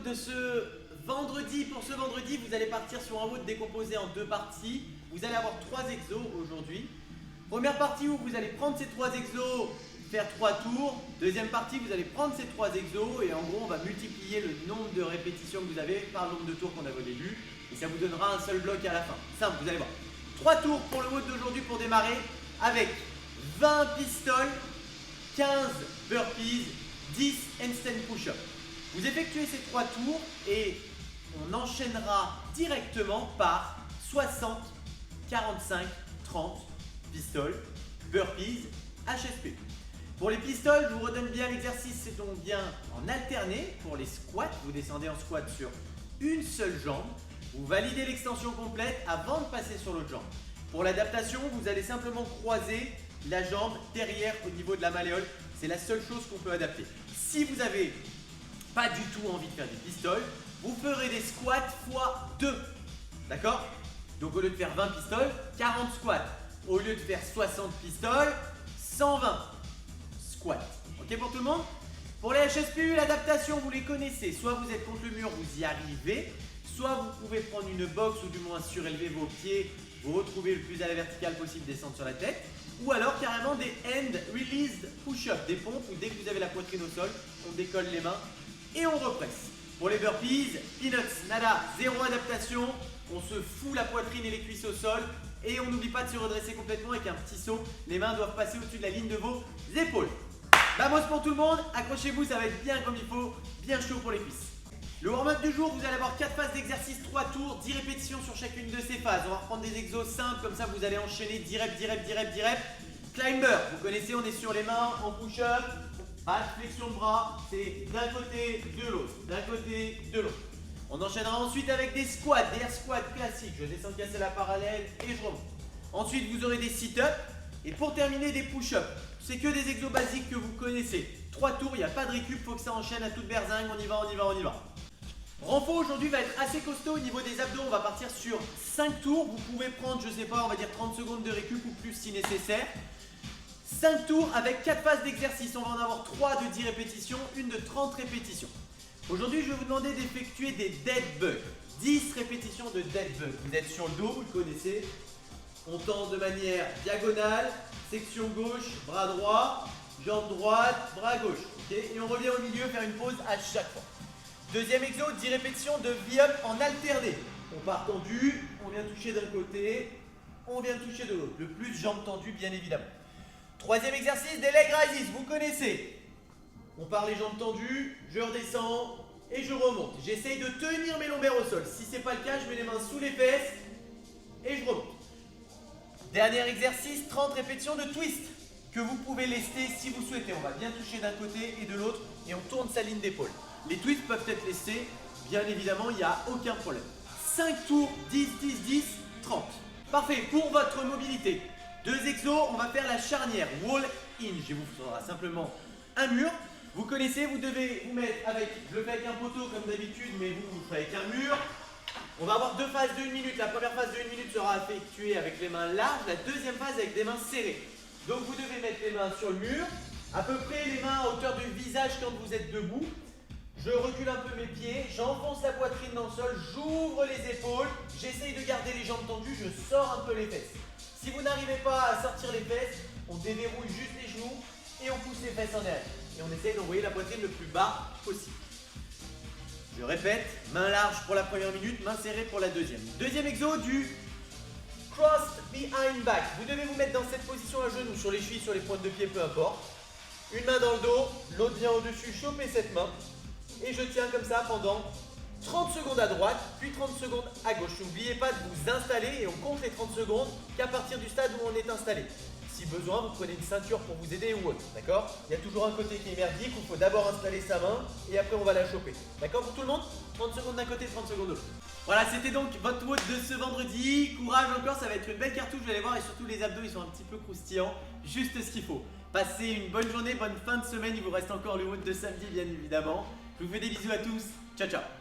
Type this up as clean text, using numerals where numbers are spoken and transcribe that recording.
de ce vendredi. Pour ce vendredi, vous allez partir sur un WOD décomposé en deux parties. Vous allez avoir 3 exos aujourd'hui. Première partie où vous allez prendre ces 3 exos, faire 3 tours. Deuxième partie, vous allez prendre ces 3 exos et en gros, on va multiplier le nombre de répétitions que vous avez par le nombre de tours qu'on avait au début. Et ça vous donnera un seul bloc à la fin. Simple, vous allez voir. 3 tours pour le WOD d'aujourd'hui pour démarrer avec 20 pistoles, 15 burpees, 10 handstand push-up. Vous effectuez ces 3 tours et on enchaînera directement par 60, 45, 30 pistoles, burpees, HSP. Pour les pistoles, je vous redonne bien l'exercice, c'est donc bien en alterné. Pour les squats, vous descendez en squat sur une seule jambe. Vous validez l'extension complète avant de passer sur l'autre jambe. Pour l'adaptation, vous allez simplement croiser la jambe derrière au niveau de la malléole. C'est la seule chose qu'on peut adapter. Si vous n'avez pas du tout envie de faire des pistoles, vous ferez des squats x 2. D'accord? Donc au lieu de faire 20 pistoles, 40 squats. Au lieu de faire 60 pistoles, 120 squats. Ok pour tout le monde? Pour les HSPU, l'adaptation, vous les connaissez. Soit vous êtes contre le mur, vous y arrivez. Soit vous pouvez prendre une box ou du moins surélever vos pieds, vous retrouvez le plus à la verticale possible, descendre sur la tête. Ou alors carrément des hand released push-up, des pompes où dès que vous avez la poitrine au sol, on décolle les mains et on represse. Pour les burpees, peanuts, nada, zéro adaptation. On se fout la poitrine et les cuisses au sol et on n'oublie pas de se redresser complètement avec un petit saut. Les mains doivent passer au-dessus de la ligne de vos épaules. Vamos pour tout le monde, accrochez-vous, ça va être bien comme il faut, bien chaud pour les cuisses. Le warm-up du jour, vous allez avoir 4 phases d'exercice, 3 tours, 10 répétitions sur chacune de ces phases. On va reprendre des exos simples, comme ça vous allez enchaîner 10 reps, 10 reps, 10 reps, 10 reps. Climber, vous connaissez, on est sur les mains en push-up, pas de flexion de bras, c'est d'un côté, de l'autre, d'un côté, de l'autre. On enchaînera ensuite avec des squats, des air squats classiques. Je descends casser la parallèle et je remonte. Ensuite, vous aurez des sit-ups et pour terminer, des push-ups. C'est que des exos basiques que vous connaissez. 3 tours, il n'y a pas de récup, il faut que ça enchaîne à toute berzingue, on y va, on y va, on y va. Renfo aujourd'hui va être assez costaud au niveau des abdos, on va partir sur 5 tours. Vous pouvez prendre, je sais pas, on va dire 30 secondes de récup ou plus si nécessaire. 5 tours avec 4 phases d'exercice, on va en avoir 3 de 10 répétitions, une de 30 répétitions. Aujourd'hui, je vais vous demander d'effectuer des dead bugs. 10 répétitions de dead bugs. Vous êtes sur le dos, vous le connaissez. On tend de manière diagonale, section gauche, bras droit, jambe droite, bras gauche. Okay, et on revient au milieu faire une pause à chaque fois. Deuxième exo, 10 répétitions de V-up en alterné. On part tendu, on vient toucher d'un côté, on vient toucher de l'autre. Le plus jambes tendues, bien évidemment. Troisième exercice, des leg raises. Vous connaissez. On part les jambes tendues, je redescends et je remonte. J'essaye de tenir mes lombaires au sol. Si ce n'est pas le cas, je mets les mains sous les fesses et je remonte. Dernier exercice, 30 répétitions de twist que vous pouvez lester si vous souhaitez. On va bien toucher d'un côté et de l'autre et on tourne sa ligne d'épaule. Les twists peuvent être lestés, bien évidemment, il n'y a aucun problème. 5 tours, 10, 10, 10, 30. Parfait, pour votre mobilité. 2 exos, on va faire la charnière, wall hinge. Il vous faudra simplement un mur. Vous connaissez, vous devez vous mettre avec, je le fais avec un poteau comme d'habitude, mais vous le faites avec un mur. On va avoir 2 phases de 1 minute. La première phase de 1 minute sera effectuée avec les mains larges, la deuxième phase avec des mains serrées. Donc vous devez mettre les mains sur le mur, à peu près les mains à hauteur du visage quand vous êtes debout. Je recule un peu mes pieds, j'enfonce la poitrine dans le sol, j'ouvre les épaules, j'essaye de garder les jambes tendues, je sors un peu les fesses. Si vous n'arrivez pas à sortir les fesses, on déverrouille juste les genoux et on pousse les fesses en arrière. Et on essaye d'envoyer la poitrine le plus bas possible. Je répète, main large pour la première minute, main serrée pour la deuxième. Deuxième exo du crossed behind back. Vous devez vous mettre dans cette position à genoux, sur les chevilles, sur les pointes de pied, peu importe. Une main dans le dos, l'autre vient au-dessus, chopez cette main. Et je tiens comme ça pendant 30 secondes à droite, puis 30 secondes à gauche. N'oubliez pas de vous installer et on compte les 30 secondes qu'à partir du stade où on est installé. Si besoin, vous prenez une ceinture pour vous aider ou autre, d'accord? Il y a toujours un côté qui est merdique où il faut d'abord installer sa main et après on va la choper. D'accord pour tout le monde? 30 secondes d'un côté, 30 secondes de l'autre. Voilà, c'était donc votre WOD de ce vendredi. Courage encore, ça va être une belle cartouche, vous allez voir, et surtout les abdos, ils sont un petit peu croustillants. Juste ce qu'il faut. Passez une bonne journée, bonne fin de semaine. Il vous reste encore le WOD de samedi, bien évidemment. Je vous fais des bisous à tous. Ciao, ciao.